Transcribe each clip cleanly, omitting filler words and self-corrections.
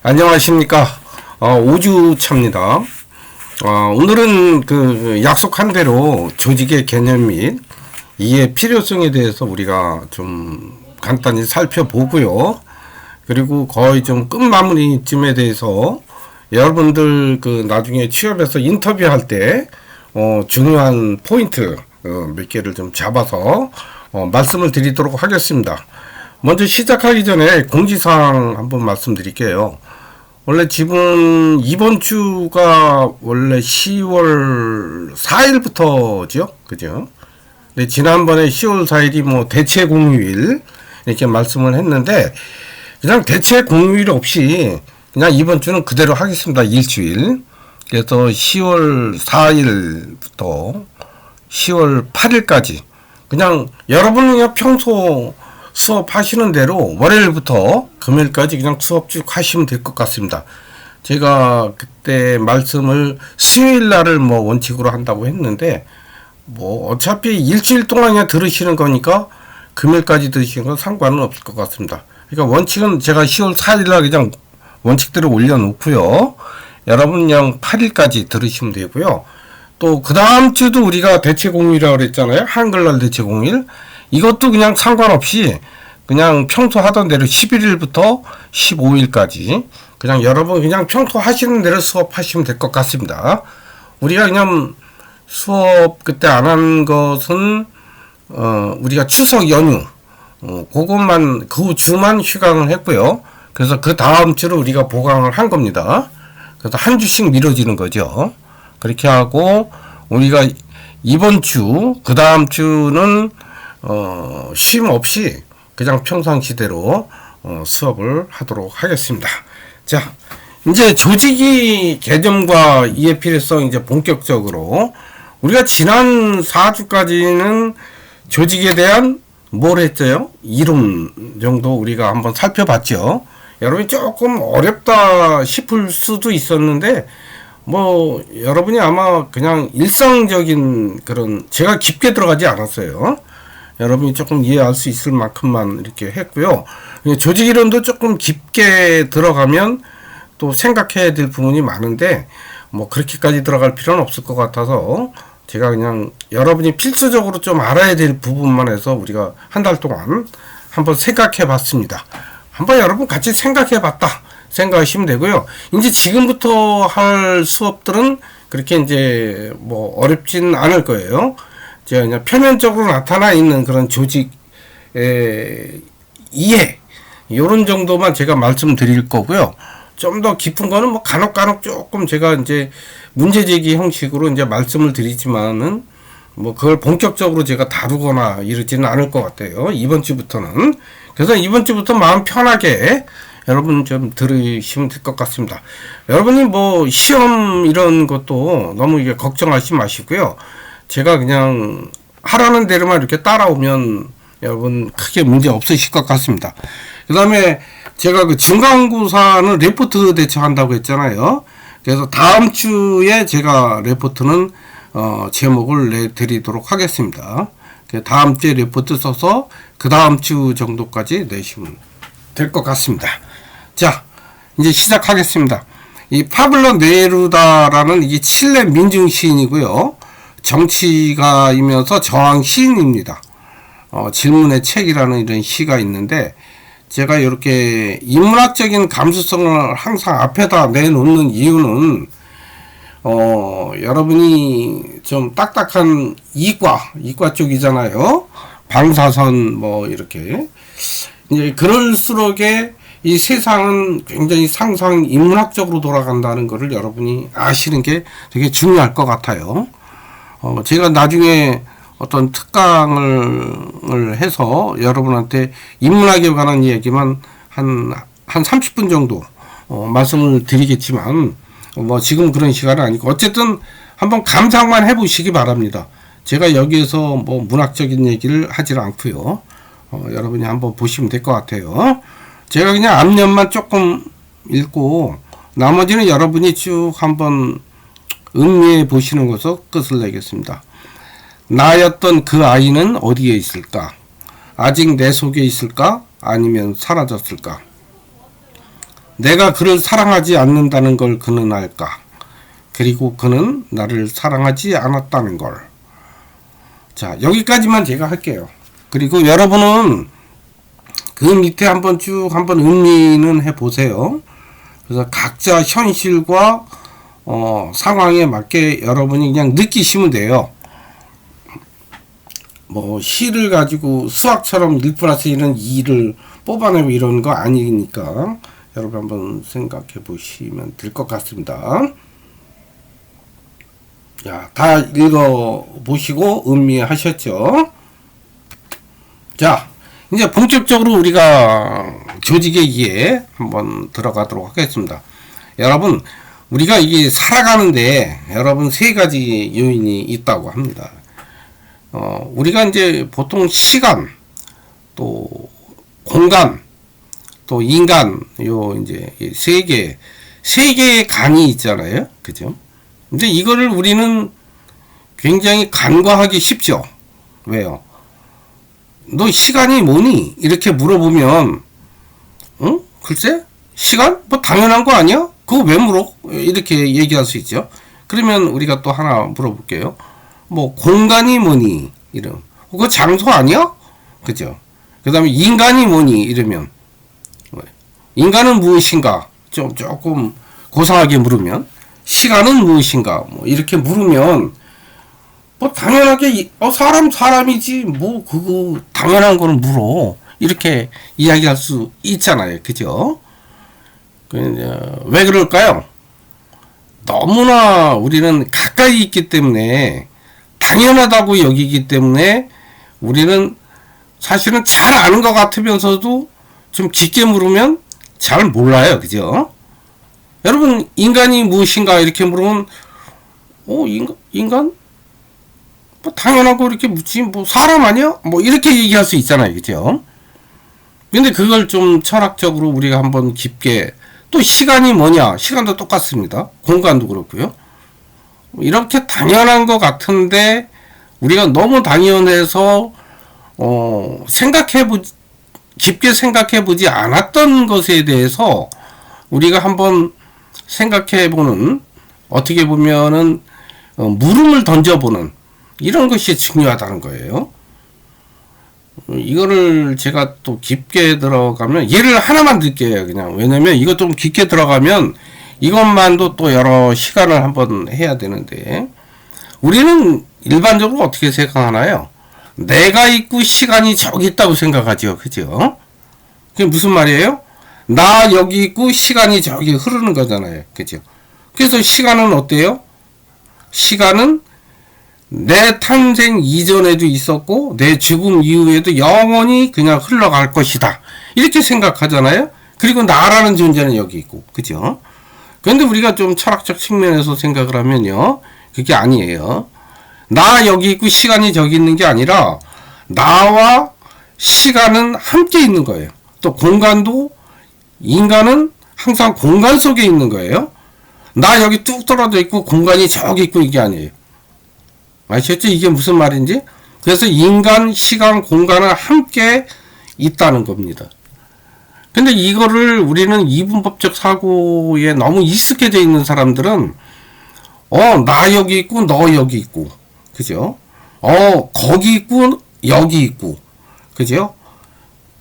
안녕하십니까. 5주차입니다. 오늘은 그 약속한 대로 조직의 개념 및 이해 필요성에 대해서 우리가 좀 간단히 살펴보고요. 그리고 거의 좀 끝마무리쯤에 대해서 여러분들 그 나중에 취업해서 인터뷰할 때 중요한 포인트 몇 개를 좀 잡아서 말씀을 드리도록 하겠습니다. 먼저 시작하기 전에 공지사항 한번 말씀드릴게요. 원래 지금 이번 주가 원래 10월 4일부터죠, 그죠? 근데 지난번에 10월 4일이 뭐 대체 공휴일 이렇게 말씀을 했는데 그냥 대체 공휴일 없이 그냥 이번 주는 그대로 하겠습니다. 일주일. 그래서 10월 4일부터 10월 8일까지 그냥 여러분은 그냥 평소 수업하시는 대로 월요일부터 금요일까지 그냥 수업 쭉 하시면 될 것 같습니다. 제가 그때 말씀을 수요일 날을 뭐 원칙으로 한다고 했는데 뭐 어차피 일주일 동안 그냥 들으시는 거니까 금요일까지 들으시는 건 상관은 없을 것 같습니다. 그러니까 원칙은 제가 10월 4일 날 그냥 원칙대로 올려놓고요. 여러분 그냥 8일까지 들으시면 되고요. 또 그 다음 주도 우리가 대체 공휴일이라고 그랬잖아요. 한글날 대체 공휴일. 이것도 그냥 상관없이 그냥 평소 하던 대로 11일부터 15일까지 그냥 여러분 그냥 평소 하시는 대로 수업하시면 될 것 같습니다. 우리가 그냥 수업 그때 안 한 것은 우리가 추석 연휴 그것만 그 주만 휴강을 했고요. 그래서 그 다음 주를 우리가 보강을 한 겁니다. 그래서 한 주씩 미뤄지는 거죠. 그렇게 하고 우리가 이번 주 그 다음 주는 쉼 없이 그냥 평상시대로 수업을 하도록 하겠습니다. 자, 이제 조직의 개념과 이해 필요성 이제 본격적으로 우리가 지난 4주까지는 조직에 대한 뭘 했어요? 이름 정도 우리가 한번 살펴봤죠. 여러분이 조금 어렵다 싶을 수도 있었는데 뭐 여러분이 아마 그냥 일상적인 그런 제가 깊게 들어가지 않았어요. 여러분이 조금 이해할 수 있을 만큼만 이렇게 했고요. 조직 이론도 조금 깊게 들어가면 또 생각해야 될 부분이 많은데 뭐 그렇게까지 들어갈 필요는 없을 것 같아서 제가 그냥 여러분이 필수적으로 좀 알아야 될 부분만 해서 우리가 한 달 동안 한번 생각해 봤습니다. 한번 여러분 같이 생각해 봤다 생각하시면 되고요. 이제 지금부터 할 수업들은 그렇게 이제 뭐 어렵진 않을 거예요. 제가 그냥 표면적으로 나타나 있는 그런 조직의 이해 요런 정도만 제가 말씀드릴 거고요. 좀 더 깊은 거는 뭐 간혹 조금 제가 이제 문제 제기 형식으로 이제 말씀을 드리지만은 뭐 그걸 본격적으로 제가 다루거나 이러지는 않을 것 같아요. 이번 주부터는. 그래서 이번 주부터 마음 편하게 여러분 좀 들으시면 될 것 같습니다. 여러분이 뭐 시험 이런 것도 너무 이게 걱정하지 마시고요. 제가 그냥 하라는 대로만 이렇게 따라오면 여러분 크게 문제 없으실 것 같습니다. 그 다음에 제가 그 중간고사는 레포트 대처한다고 했잖아요. 그래서 다음 주에 제가 레포트는 제목을 내드리도록 하겠습니다. 다음 주에 레포트 써서 그 다음 주 정도까지 내시면 될 것 같습니다. 자, 이제 시작하겠습니다. 이 파블로 네루다라는 이게 칠레 민중 시인이고요. 정치가이면서 저항 시인입니다. 질문의 책이라는 이런 시가 있는데 제가 이렇게 인문학적인 감수성을 항상 앞에다 내놓는 이유는 여러분이 좀 딱딱한 이과 쪽이잖아요. 방사선 뭐 이렇게 이제 그럴수록에 이 세상은 굉장히 상상 인문학적으로 돌아간다는 것을 여러분이 아시는 게 되게 중요할 것 같아요. 제가 나중에 어떤 특강을 해서 여러분한테 인문학에 관한 이야기만 한 30분 정도 말씀을 드리겠지만 뭐 지금 그런 시간은 아니고 어쨌든 한번 감상만 해보시기 바랍니다. 제가 여기에서 뭐 문학적인 얘기를 하질 않고요. 여러분이 한번 보시면 될 것 같아요. 제가 그냥 앞면만 조금 읽고 나머지는 여러분이 쭉 한번 음미해 보시는 것으로 끝을 내겠습니다. 나였던 그 아이는 어디에 있을까? 아직 내 속에 있을까? 아니면 사라졌을까? 내가 그를 사랑하지 않는다는 걸 그는 알까? 그리고 그는 나를 사랑하지 않았다는 걸. 자, 여기까지만 제가 할게요. 그리고 여러분은 그 밑에 한번 쭉 한번 음미는 해보세요. 그래서 각자 현실과 상황에 맞게 여러분이 그냥 느끼시면 돼요. 뭐 시를 가지고 수학처럼 1 플러스 1은 2를 뽑아내고 이런 거 아니니까 여러분 한번 생각해 보시면 될 것 같습니다. 자, 다 읽어 보시고 음미하셨죠? 자, 이제 본격적으로 우리가 조직의 이해 한번 들어가도록 하겠습니다. 여러분, 우리가 이게 살아가는데 여러분 세 가지 요인이 있다고 합니다. 우리가 이제 보통 시간, 또 공간, 또 인간, 요 이제 세 개의 간이 있잖아요. 그죠? 근데 이거를 우리는 굉장히 간과하기 쉽죠. 왜요? 너 시간이 뭐니? 이렇게 물어보면, 응? 글쎄? 시간? 뭐 당연한 거 아니야? 그거 왜 물어? 이렇게 얘기할 수 있죠. 그러면 우리가 또 하나 물어볼게요. 뭐 공간이 뭐니? 이름. 그거 장소 아니야? 그죠? 그 다음에 인간이 뭐니? 이러면 인간은 무엇인가? 조금 고상하게 물으면 시간은 무엇인가? 뭐 이렇게 물으면 뭐 당연하게 사람이지 뭐 그거 당연한 거는 물어 이렇게 이야기할 수 있잖아요. 그죠? 왜 그럴까요? 너무나 우리는 가까이 있기 때문에 당연하다고 여기기 때문에 우리는 사실은 잘 아는 것 같으면서도 좀 깊게 물으면 잘 몰라요. 그죠? 여러분 인간이 무엇인가 이렇게 물으면 인간? 뭐 당연하고 이렇게 묻지 뭐 사람 아니야? 뭐 이렇게 얘기할 수 있잖아요. 그죠? 근데 그걸 좀 철학적으로 우리가 한번 깊게 또 시간이 뭐냐? 시간도 똑같습니다. 공간도 그렇고요. 이렇게 당연한 것 같은데 우리가 너무 당연해서 깊게 생각해보지 않았던 것에 대해서 우리가 한번 생각해보는 어떻게 보면은 물음을 던져보는 이런 것이 중요하다는 거예요. 이거를 제가 또 깊게 들어가면 예를 하나만 들게요. 그냥 왜냐면 이거 좀 깊게 들어가면 이것만도 또 여러 시간을 한번 해야 되는데 우리는 일반적으로 어떻게 생각하나요? 내가 있고 시간이 저기 있다고 생각하죠. 그죠? 그게 무슨 말이에요? 나 여기 있고 시간이 저기 흐르는 거잖아요. 그죠? 그래서 시간은 어때요? 시간은 내 탄생 이전에도 있었고 내 죽음 이후에도 영원히 그냥 흘러갈 것이다. 이렇게 생각하잖아요. 그리고 나라는 존재는 여기 있고. 그죠? 그런데 우리가 좀 철학적 측면에서 생각을 하면요. 그게 아니에요. 나 여기 있고 시간이 저기 있는 게 아니라 나와 시간은 함께 있는 거예요. 또 공간도 인간은 항상 공간 속에 있는 거예요. 나 여기 뚝 떨어져 있고 공간이 저기 있고 이게 아니에요. 아시겠죠? 이게 무슨 말인지? 그래서 인간, 시간, 공간은 함께 있다는 겁니다. 근데 이거를 우리는 이분법적 사고에 너무 익숙해져 있는 사람들은 나 여기 있고 너 여기 있고 그죠? 거기 있고 여기 있고 그죠?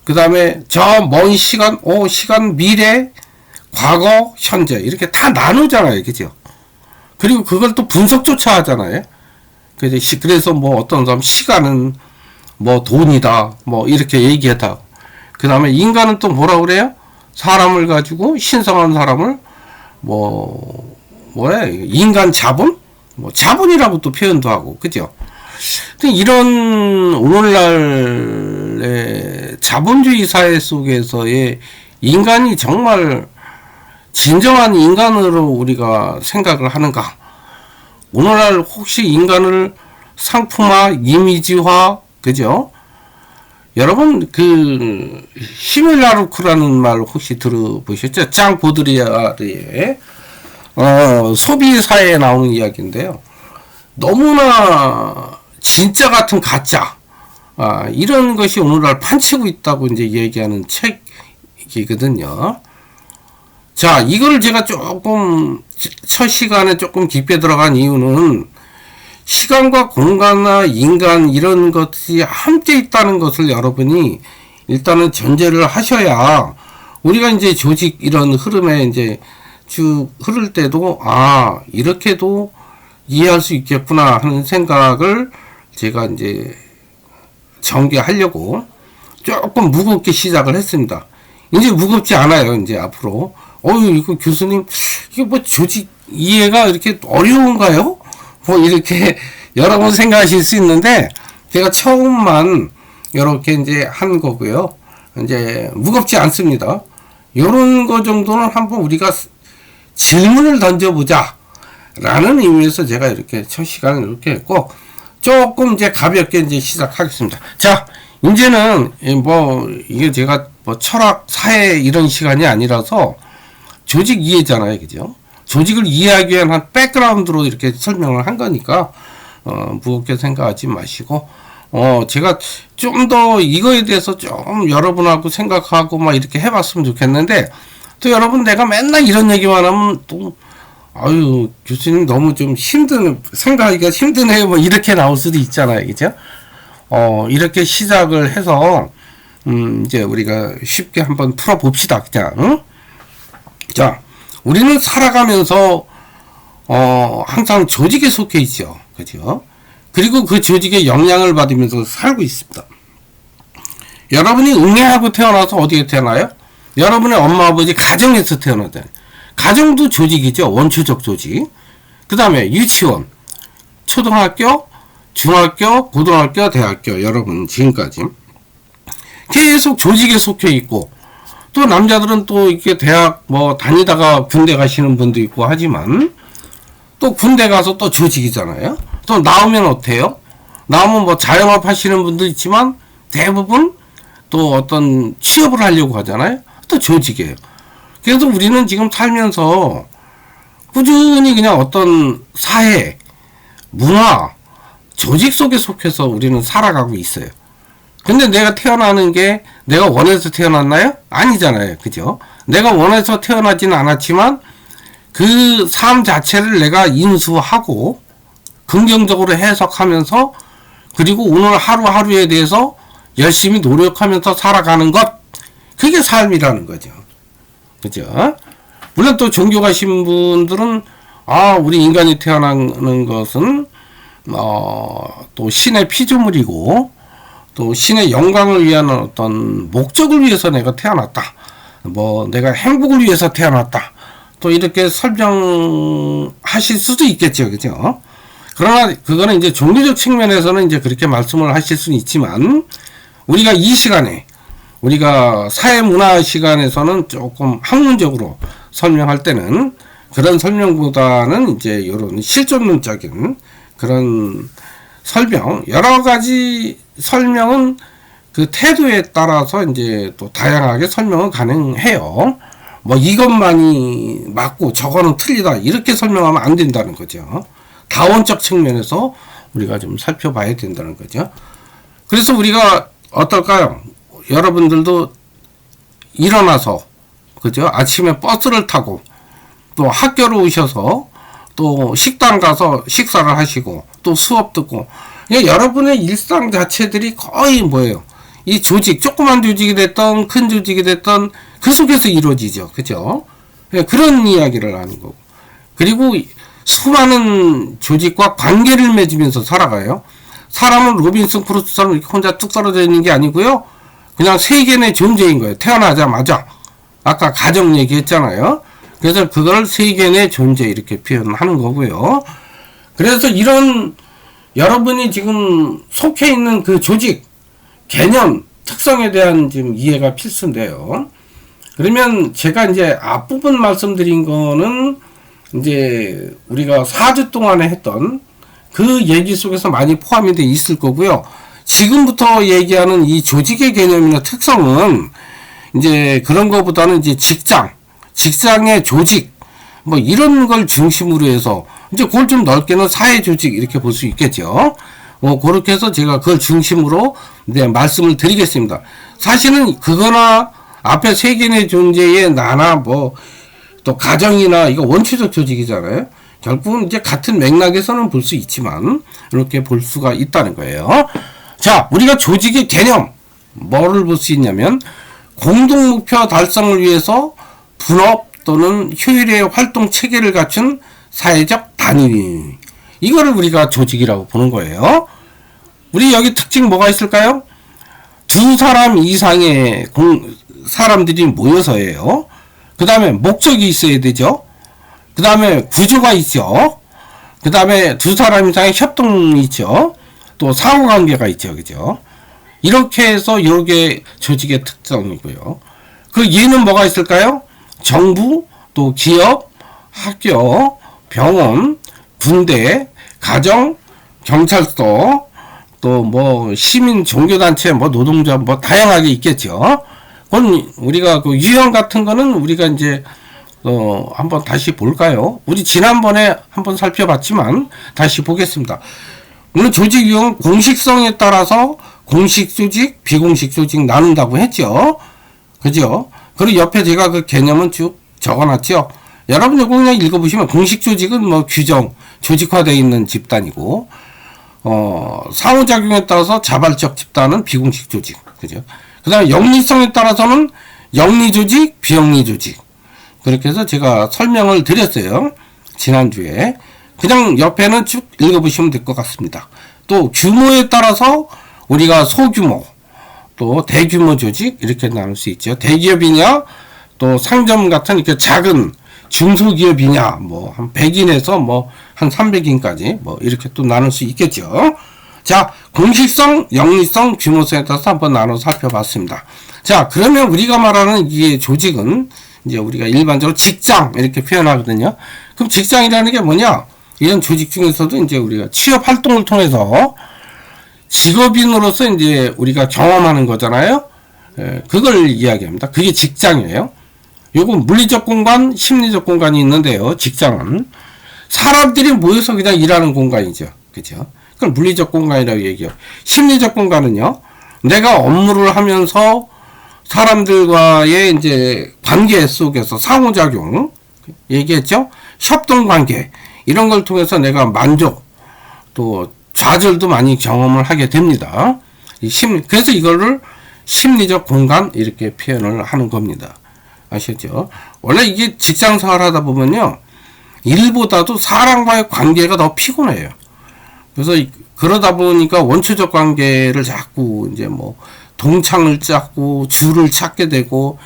그 다음에 저 먼 시간 시간 미래 과거 현재 이렇게 다 나누잖아요. 그죠? 그리고 그걸 또 분석조차 하잖아요. 그래서 뭐 어떤 사람 시간은 뭐 돈이다 뭐 이렇게 얘기했다. 그 다음에 인간은 또 뭐라 그래요? 사람을 가지고 신성한 사람을 뭐래 인간 자본? 뭐 자본이라고 또 표현도 하고 그죠? 이런 오늘날의 자본주의 사회 속에서의 인간이 정말 진정한 인간으로 우리가 생각을 하는가? 오늘날 혹시 인간을 상품화, 이미지화, 그죠? 여러분, 히밀라루크라는 말 혹시 들어보셨죠? 장 보드리아르의, 소비사회에 나오는 이야기인데요. 너무나 진짜 같은 가짜, 이런 것이 오늘날 판치고 있다고 이제 얘기하는 책이거든요. 자, 이거를 제가 조금 첫 시간에 조금 깊게 들어간 이유는 시간과 공간과 인간 이런 것이 함께 있다는 것을 여러분이 일단은 전제를 하셔야 우리가 이제 조직 이런 흐름에 이제 쭉 흐를 때도 이렇게도 이해할 수 있겠구나 하는 생각을 제가 이제 전개하려고 조금 무겁게 시작을 했습니다. 이제 무겁지 않아요. 이제 앞으로 이거 교수님 이게 뭐 조직 이해가 이렇게 어려운가요? 뭐 이렇게 여러분 생각하실 수 있는데 제가 처음만 이렇게 이제 한 거고요. 이제 무겁지 않습니다. 요런 거 정도는 한번 우리가 질문을 던져보자 라는 의미에서 제가 이렇게 첫 시간을 이렇게 했고 조금 이제 가볍게 이제 시작하겠습니다. 자, 이제는 뭐 이게 제가 뭐 철학, 사회 이런 시간이 아니라서 조직 이해잖아요. 그죠? 조직을 이해하기 위한 한 백그라운드로 이렇게 설명을 한 거니까 무겁게 생각하지 마시고 제가 좀 더 이거에 대해서 좀 여러분하고 생각하고 막 이렇게 해봤으면 좋겠는데 또 여러분 내가 맨날 이런 얘기만 하면 또 교수님 너무 좀 생각하기가 힘드네요 뭐 이렇게 나올 수도 있잖아요. 그죠? 이렇게 시작을 해서 이제 우리가 쉽게 한번 풀어봅시다. 그냥 응? 자, 우리는 살아가면서 항상 조직에 속해 있죠. 그죠? 그리고 그 조직의 영향을 받으면서 살고 있습니다. 여러분이 응애하고 태어나서 어디에 태어나요? 여러분의 엄마 아버지 가정에서 태어나잖아요. 가정도 조직이죠. 원초적 조직. 그 다음에 유치원, 초등학교, 중학교, 고등학교, 대학교 여러분 지금까지 계속 조직에 속해 있고 또 남자들은 또 이렇게 대학 뭐 다니다가 군대 가시는 분도 있고 하지만 또 군대 가서 또 조직이잖아요. 또 나오면 어때요? 나오면 뭐 자영업 하시는 분도 있지만 대부분 또 어떤 취업을 하려고 하잖아요. 또 조직이에요. 그래서 우리는 지금 살면서 꾸준히 그냥 어떤 사회, 문화, 조직 속에 속해서 우리는 살아가고 있어요. 근데 내가 태어나는 게 내가 원해서 태어났나요? 아니잖아요. 그죠? 내가 원해서 태어나지는 않았지만 그 삶 자체를 내가 인수하고 긍정적으로 해석하면서 그리고 오늘 하루하루에 대해서 열심히 노력하면서 살아가는 것 그게 삶이라는 거죠. 그죠? 물론 또 종교 가신 분들은 우리 인간이 태어나는 것은 또 신의 피조물이고 또 신의 영광을 위한 어떤 목적을 위해서 내가 태어났다. 뭐 내가 행복을 위해서 태어났다. 또 이렇게 설명하실 수도 있겠죠. 그죠? 그러나 그거는 이제 종교적 측면에서는 이제 그렇게 말씀을 하실 수는 있지만 우리가 이 시간에 우리가 사회문화 시간에서는 조금 학문적으로 설명할 때는 그런 설명보다는 이제 이런 실존론적인 그런 설명, 여러 가지 설명은 그 태도에 따라서 이제 또 다양하게 설명은 가능해요. 뭐 이것만이 맞고 저거는 틀리다 이렇게 설명하면 안 된다는 거죠. 다원적 측면에서 우리가 좀 살펴봐야 된다는 거죠. 그래서 우리가 어떨까요? 여러분들도 일어나서 그죠? 아침에 버스를 타고 또 학교로 오셔서 또 식당 가서 식사를 하시고 또 수업 듣고 여러분의 일상 자체들이 거의 뭐예요? 이 조직, 조그만 조직이 됐던 큰 조직이 됐던 그 속에서 이루어지죠. 그죠? 그런 이야기를 하는 거고. 그리고 수많은 조직과 관계를 맺으면서 살아가요. 사람은 로빈슨 크루소처럼 이렇게 혼자 뚝 떨어져 있는 게 아니고요. 그냥 세계의 존재인 거예요. 태어나자마자. 아까 가정 얘기했잖아요. 그래서 그걸 세계의 존재 이렇게 표현하는 거고요. 그래서 이런 여러분이 지금 속해 있는 그 조직, 개념, 특성에 대한 지금 이해가 필수인데요. 그러면 제가 이제 앞부분 말씀드린 거는 이제 우리가 4주 동안에 했던 그 얘기 속에서 많이 포함이 되어 있을 거고요. 지금부터 얘기하는 이 조직의 개념이나 특성은 이제 그런 거보다는 이제 직장의 조직, 뭐 이런 걸 중심으로 해서 이제 그걸 좀 넓게는 사회 조직 이렇게 볼 수 있겠죠. 그렇게 해서 제가 그걸 중심으로 네, 말씀을 드리겠습니다. 사실은 그거나 앞에 세계의 존재의 나나 뭐 또 가정이나 이거 원초적 조직이잖아요. 결국은 이제 같은 맥락에서는 볼 수 있지만 이렇게 볼 수가 있다는 거예요. 자, 우리가 조직의 개념 뭐를 볼 수 있냐면 공동 목표 달성을 위해서 분업 또는 효율의 활동 체계를 갖춘 사회적 단위. 이거를 우리가 조직이라고 보는 거예요. 우리 여기 특징 뭐가 있을까요? 두 사람 이상의 사람들이 모여서 해요. 그 다음에 목적이 있어야 되죠. 그 다음에 구조가 있죠. 그 다음에 두 사람 이상의 협동이 있죠. 또 상호관계가 있죠. 그죠? 이렇게 해서 이게 조직의 특성이고요. 그 예는 뭐가 있을까요? 정부, 또 기업, 학교, 병원, 군대, 가정, 경찰서, 또 뭐 시민 종교단체, 뭐 노동자, 뭐 다양하게 있겠죠. 그건 우리가 그 유형 같은 거는 우리가 이제 한번 다시 볼까요? 우리 지난번에 한번 살펴봤지만 다시 보겠습니다. 오늘 조직 유형 공식성에 따라서 공식 조직, 비공식 조직 나눈다고 했죠. 그죠? 그리고 옆에 제가 그 개념은 쭉 적어놨죠. 여러분 이거 그냥 읽어보시면 공식 조직은 뭐 규정, 조직화되어 있는 집단이고 상호작용에 따라서 자발적 집단은 비공식 조직. 그죠? 그 다음에 영리성에 따라서는 영리 조직, 비영리 조직. 그렇게 해서 제가 설명을 드렸어요. 지난주에. 그냥 옆에는 쭉 읽어보시면 될 것 같습니다. 또 규모에 따라서 우리가 소규모, 또 대규모 조직 이렇게 나눌 수 있죠. 대기업이냐, 또 상점 같은 이렇게 작은 중소기업이냐, 뭐 한 100인에서 뭐 한 300인까지 뭐 이렇게 또 나눌 수 있겠죠. 자, 공식성, 영리성, 규모성에 따라서 한번 나눠서 살펴봤습니다. 자, 그러면 우리가 말하는 이 조직은 이제 우리가 일반적으로 직장 이렇게 표현하거든요. 그럼 직장이라는 게 뭐냐? 이런 조직 중에서도 이제 우리가 취업 활동을 통해서 직업인으로서 이제 우리가 경험하는 거잖아요. 그걸 이야기합니다. 그게 직장이에요. 요건 물리적 공간, 심리적 공간이 있는데요. 직장은 사람들이 모여서 그냥 일하는 공간이죠. 그죠? 그걸 물리적 공간이라고 얘기해요. 심리적 공간은요, 내가 업무를 하면서 사람들과의 이제 관계 속에서 상호작용, 얘기했죠? 협동 관계, 이런 걸 통해서 내가 만족, 또 좌절도 많이 경험을 하게 됩니다. 그래서 이거를 심리적 공간, 이렇게 표현을 하는 겁니다. 아시죠? 원래 이게 직장 생활 하다 보면요, 일보다도 사람과의 관계가 더 피곤해요. 그래서 그러다 보니까 원초적 관계를 자꾸 이제 뭐 동창을 찾고 줄을 찾게 되고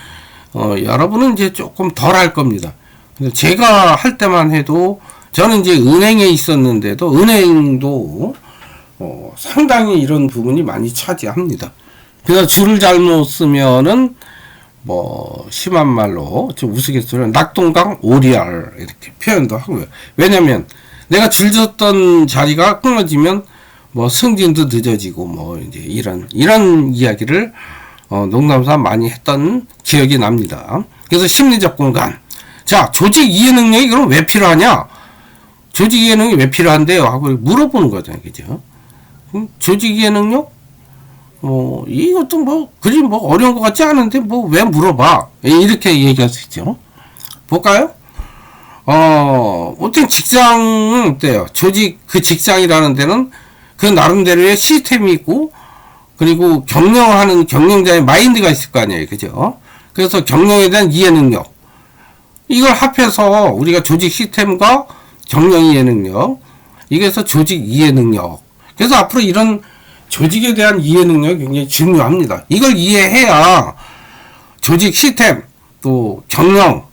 여러분은 이제 조금 덜 할 겁니다. 근데 제가 할 때만 해도 저는 이제 은행에 있었는데도 은행도 상당히 이런 부분이 많이 차지합니다. 그래서 줄을 잘못 쓰면은 뭐 심한 말로 좀 우스갯소리로 낙동강 오리알 이렇게 표현도 하고요. 왜냐면 내가 줄 섰던 자리가 끊어지면 뭐 승진도 늦어지고 뭐 이제 이런 이야기를 농담삼아 많이 했던 기억이 납니다. 그래서 심리적 공간. 자, 조직 이해 능력이 그럼 왜 필요하냐? 조직 이해 능력이 왜 필요한데요? 하고 물어보는 거잖아요. 그죠? 조직 이해 능력? 이것도 뭐, 그리 뭐 어려운 것 같지 않은데 뭐 왜 물어봐? 이렇게 얘기할 수 있죠. 볼까요? 어떤 직장은 어때요? 조직, 그 직장이라는 데는 그 나름대로의 시스템이 있고, 그리고 경영하는 경영자의 마인드가 있을 거 아니에요. 그죠? 그래서 경영에 대한 이해 능력. 이걸 합해서 우리가 조직 시스템과 경영 이해 능력, 이게서 조직 이해 능력. 그래서 앞으로 이런 조직에 대한 이해 능력이 굉장히 중요합니다. 이걸 이해해야 조직 시스템, 또 경영,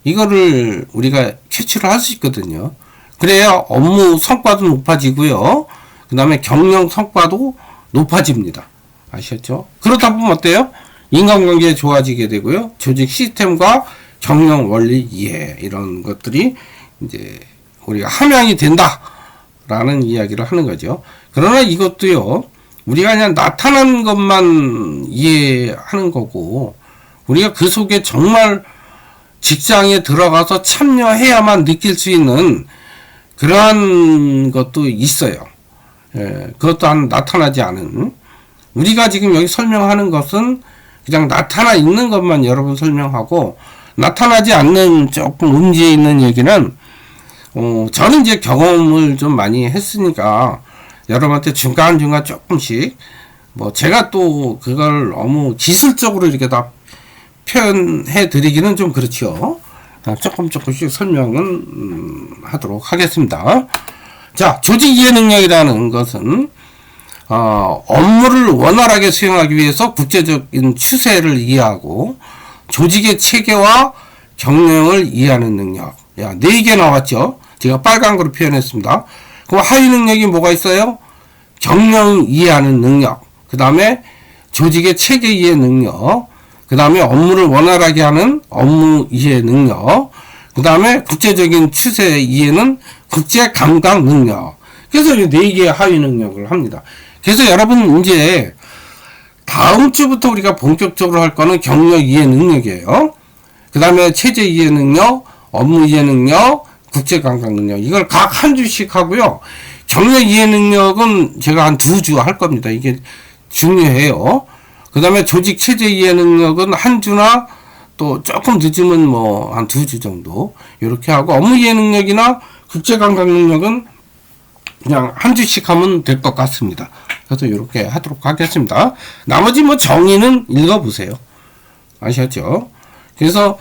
이거를 우리가 캐치를 할 수 있거든요. 그래야 업무 성과도 높아지고요. 그 다음에 경영 성과도 높아집니다. 아셨죠? 그러다 보면 어때요? 인간관계 좋아지게 되고요. 조직 시스템과 경영 원리 이해, 이런 것들이 이제 우리가 함양이 된다라는 이야기를 하는 거죠. 그러나 이것도요, 우리가 그냥 나타난 것만 이해하는 거고, 우리가 그 속에 정말 직장에 들어가서 참여해야만 느낄 수 있는 그러한 것도 있어요. 그것도 나타나지 않은. 우리가 지금 여기 설명하는 것은 그냥 나타나 있는 것만 여러분 설명하고, 나타나지 않는 조금 음지에 있는 얘기는, 저는 이제 경험을 좀 많이 했으니까, 여러분한테 중간중간 조금씩, 뭐, 제가 또 그걸 너무 기술적으로 이렇게 다 표현해 드리기는 좀 그렇죠. 조금씩 설명은 하도록 하겠습니다. 자, 조직 이해 능력이라는 것은, 업무를 원활하게 수행하기 위해서 국제적인 추세를 이해하고, 조직의 체계와 경영을 이해하는 능력. 야, 4개 나왔죠? 제가 빨간 거로 표현했습니다. 그럼 하위 능력이 뭐가 있어요? 경영 이해하는 능력. 그 다음에 조직의 체계 이해 능력. 그 다음에 업무를 원활하게 하는 업무 이해 능력. 그 다음에 국제적인 추세 이해는 국제 감각 능력. 그래서 이 4개의 하위 능력을 합니다. 그래서 여러분 이제 다음 주부터 우리가 본격적으로 할 거는 경영 이해 능력이에요. 그 다음에 체제 이해 능력, 업무 이해 능력, 국제 감각 능력. 이걸 각 한 주씩 하고요. 경영 이해 능력은 제가 한 2주 할 겁니다. 이게 중요해요. 그 다음에 조직 체제 이해 능력은 한 주나 또 조금 늦으면 뭐 한 2주 정도 이렇게 하고, 업무 이해 능력이나 국제 감각 능력은 그냥 한 주씩 하면 될 것 같습니다. 그래서 이렇게 하도록 하겠습니다. 나머지 뭐 정의는 읽어보세요. 아시겠죠? 그래서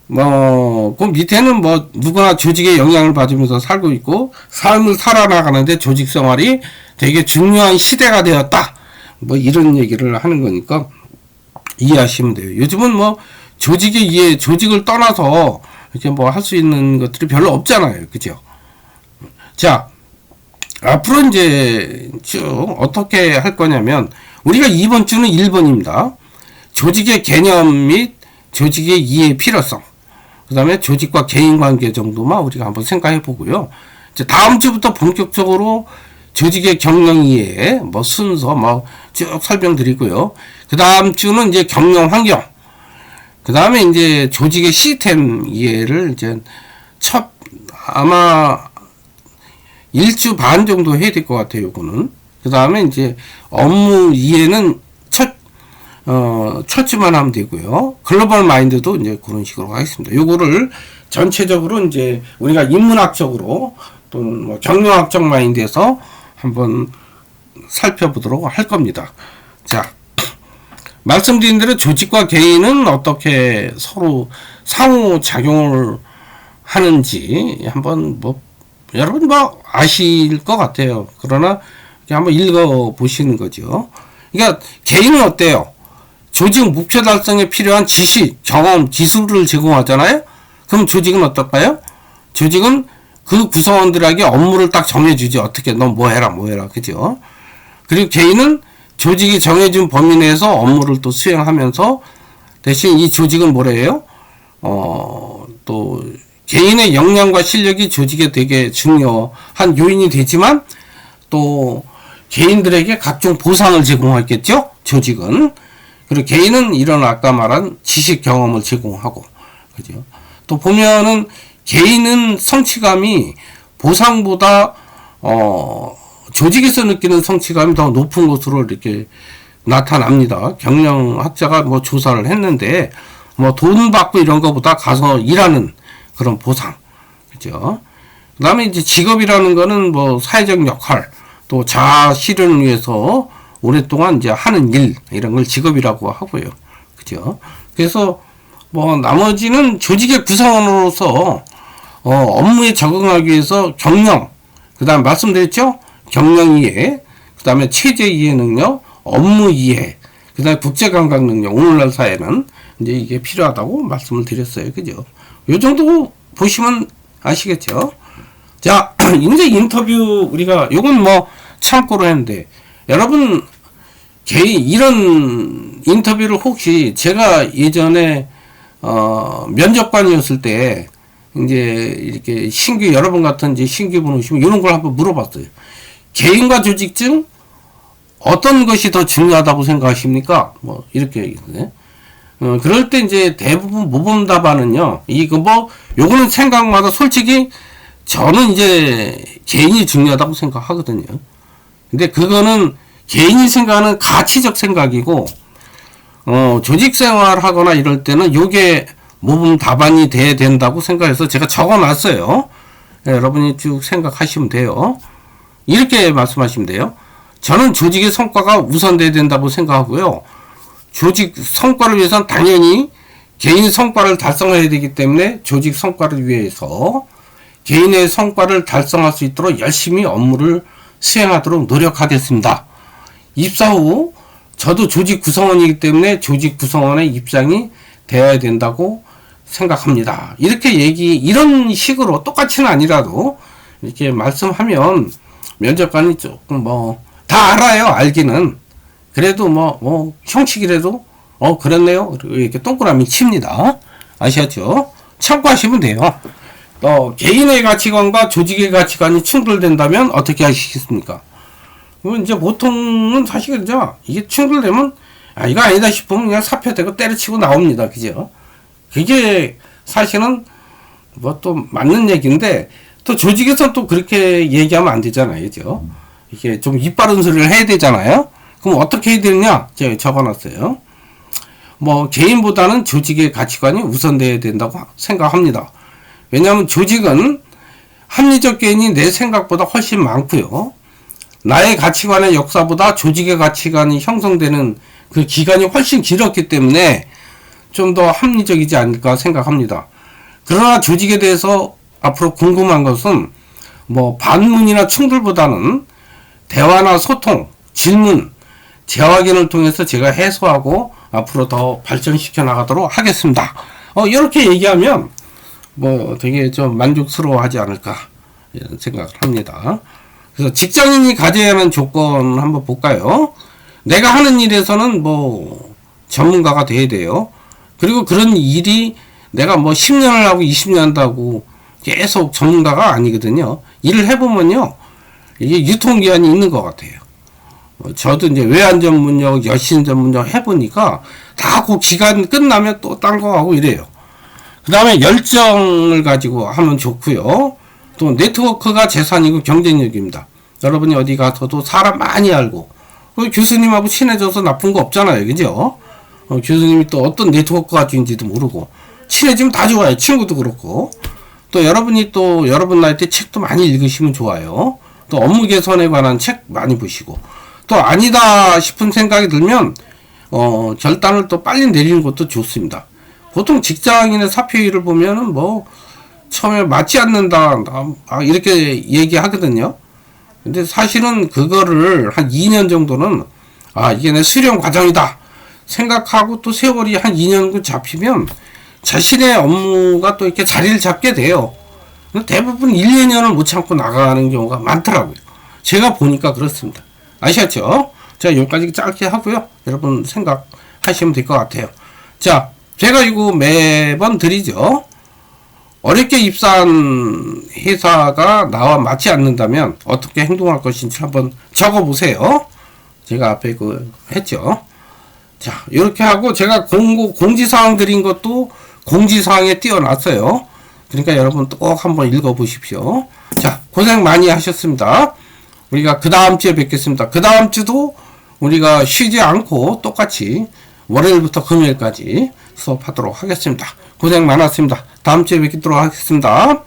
그 밑에는 뭐 누구나 조직의 영향을 받으면서 살고 있고 삶을 살아나가는데 조직 생활이 되게 중요한 시대가 되었다. 뭐 이런 얘기를 하는 거니까 이해하시면 돼요. 요즘은 뭐 조직을 떠나서 이렇게 뭐 할 수 있는 것들이 별로 없잖아요. 그죠? 자, 앞으로 이제 쭉 어떻게 할 거냐면, 우리가 이번 주는 1번입니다. 조직의 개념 및 조직의 이해의 필요성. 그 다음에 조직과 개인 관계 정도만 우리가 한번 생각해 보고요. 이제 다음 주부터 본격적으로 조직의 경영 이해, 뭐 순서, 뭐 쭉 설명드리고요. 그 다음 주는 이제 경영 환경. 그 다음에 이제 조직의 시스템 이해를 이제 아마 1주 반 정도 해야 될 것 같아요, 요거는. 그 다음에 이제 업무 이해는 첫 주만 하면 되고요. 글로벌 마인드도 이제 그런 식으로 하겠습니다. 요거를 전체적으로 이제 우리가 인문학적으로 또는 뭐 경영학적 마인드에서 한번 살펴보도록 할 겁니다. 자, 말씀드린 대로 조직과 개인은 어떻게 서로 상호작용을 하는지 한번 뭐 여러분 뭐 아실 것 같아요. 그러나 한번 읽어보시는 거죠. 그러니까 개인은 어때요? 조직 목표 달성에 필요한 지식, 경험, 기술을 제공하잖아요. 그럼 조직은 어떨까요? 조직은 그 구성원들에게 업무를 딱 정해주지. 어떻게 너 뭐 해라 그죠? 그리고 개인은 조직이 정해준 범위 내에서 업무를 또 수행하면서, 대신 이 조직은 뭐래요? 또 개인의 역량과 실력이 조직에 되게 중요한 요인이 되지만, 또 개인들에게 각종 보상을 제공하겠죠? 조직은. 그리고 개인은 이런 아까 말한 지식 경험을 제공하고, 그죠? 또 보면은 개인은 성취감이 보상보다 조직에서 느끼는 성취감이 더 높은 것으로 이렇게 나타납니다. 경영학자가 뭐 조사를 했는데, 뭐 돈 받고 이런 것보다 가서 일하는 그런 보상, 그죠? 그 다음에 이제 직업이라는 거는 뭐 사회적 역할, 또 자아 실현을 위해서 오랫동안 이제 하는 일, 이런 걸 직업이라고 하고요. 그죠? 그래서 뭐 나머지는 조직의 구성원으로서 업무에 적응하기 위해서 경영, 그 다음 말씀드렸죠? 경영 이해, 그 다음에 체제 이해 능력, 업무 이해, 그 다음에 국제 감각 능력, 오늘날 사회는 이제 이게 필요하다고 말씀을 드렸어요. 그죠? 요 정도 보시면 아시겠죠? 자, 이제 인터뷰 우리가 요건 뭐 참고로 했는데, 여러분 이런 인터뷰를 혹시 제가 예전에 면접관이었을 때 이제 이렇게 신규 여러분 같은 이제 신규분 오시면 이런 걸 한번 물어봤어요. 개인과 조직 중 어떤 것이 더 중요하다고 생각하십니까? 뭐 이렇게 얘기했네. 그럴 때 이제 대부분 모범 답안은요. 이거 뭐 요거는 생각마다 솔직히 저는 이제 개인이 중요하다고 생각하거든요. 근데 그거는 개인이 생각하는 가치적 생각이고, 조직 생활 하거나 이럴 때는 요게 모범 답안이 돼야 된다고 생각해서 제가 적어놨어요. 네, 여러분이 쭉 생각하시면 돼요. 이렇게 말씀하시면 돼요. 저는 조직의 성과가 우선돼야 된다고 생각하고요. 조직 성과를 위해서는 당연히 개인 성과를 달성해야 되기 때문에 조직 성과를 위해서 개인의 성과를 달성할 수 있도록 열심히 업무를 수행하도록 노력하겠습니다. 입사 후 저도 조직 구성원이기 때문에 조직 구성원의 입장이 되어야 된다고 생각합니다. 이렇게 이런 식으로 똑같이는 아니라도 이렇게 말씀하면 면접관이 조금 다 알아요. 알기는. 그래도 형식이라도 그렇네요. 이렇게 동그라미 칩니다. 아시겠죠? 참고하시면 돼요. 개인의 가치관과 조직의 가치관이 충돌된다면 어떻게 하시겠습니까? 그러면 이제 보통은 사실 이게 충돌되면 이거 아니다 싶으면 그냥 사표되고 때려치고 나옵니다. 그죠? 그게 사실은 또 맞는 얘기인데 또 조직에서 또 그렇게 얘기하면 안 되잖아요. 그죠? 이게 좀 이빠른 소리를 해야 되잖아요. 그럼 어떻게 해야 되느냐? 제가 적어놨어요. 개인보다는 조직의 가치관이 우선돼야 된다고 생각합니다. 왜냐하면 조직은 합리적 개인이 내 생각보다 훨씬 많고요. 나의 가치관의 역사보다 조직의 가치관이 형성되는 그 기간이 훨씬 길었기 때문에 좀 더 합리적이지 않을까 생각합니다. 그러나 조직에 대해서 앞으로 궁금한 것은 반문이나 충돌보다는 대화나 소통, 질문, 재확인을 통해서 제가 해소하고 앞으로 더 발전시켜 나가도록 하겠습니다. 이렇게 얘기하면 되게 좀 만족스러워 하지 않을까 이런 생각을 합니다. 그래서 직장인이 가져야 하는 조건 한번 볼까요? 내가 하는 일에서는 전문가가 돼야 돼요. 그리고 그런 일이 내가 10년을 하고 20년 한다고 계속 전문가가 아니거든요. 일을 해보면요. 이게 유통기한이 있는 것 같아요. 저도 이제 외환 전문역, 여신 전문역 해보니까 다 그 기간 끝나면 또 딴 거 하고 이래요. 그 다음에 열정을 가지고 하면 좋고요. 또 네트워크가 재산이고 경쟁력입니다. 여러분이 어디 가서도 사람 많이 알고 교수님하고 친해져서 나쁜 거 없잖아요. 그죠? 교수님이 또 어떤 네트워크가 가지고인지도 모르고 친해지면 다 좋아요. 친구도 그렇고 또 여러분이 또 여러분 나이 때 책도 많이 읽으시면 좋아요. 또 업무 개선에 관한 책 많이 보시고 또 아니다 싶은 생각이 들면 결단을 또 빨리 내리는 것도 좋습니다. 보통 직장인의 사표일을 보면은 처음에 맞지 않는다 이렇게 얘기하거든요. 근데 사실은 그거를 한 2년 정도는 이게 내 수련 과정이다 생각하고 또 세월이 한 2년 잡히면 자신의 업무가 또 이렇게 자리를 잡게 돼요. 대부분 1, 2년을 못 참고 나가는 경우가 많더라고요. 제가 보니까 그렇습니다. 아시겠죠? 자, 여기까지 짧게 하고요. 여러분 생각하시면 될 것 같아요. 자, 제가 이거 매번 드리죠. 어렵게 입사한 회사가 나와 맞지 않는다면 어떻게 행동할 것인지 한번 적어보세요. 제가 앞에 했죠. 자, 이렇게 하고 제가 공지사항 드린 것도 공지사항에 띄워놨어요. 그러니까 여러분 꼭 한번 읽어보십시오. 자, 고생 많이 하셨습니다. 우리가 그 다음 주에 뵙겠습니다. 그 다음 주도 우리가 쉬지 않고 똑같이 월요일부터 금요일까지 수업하도록 하겠습니다. 고생 많았습니다. 다음 주에 뵙도록 하겠습니다.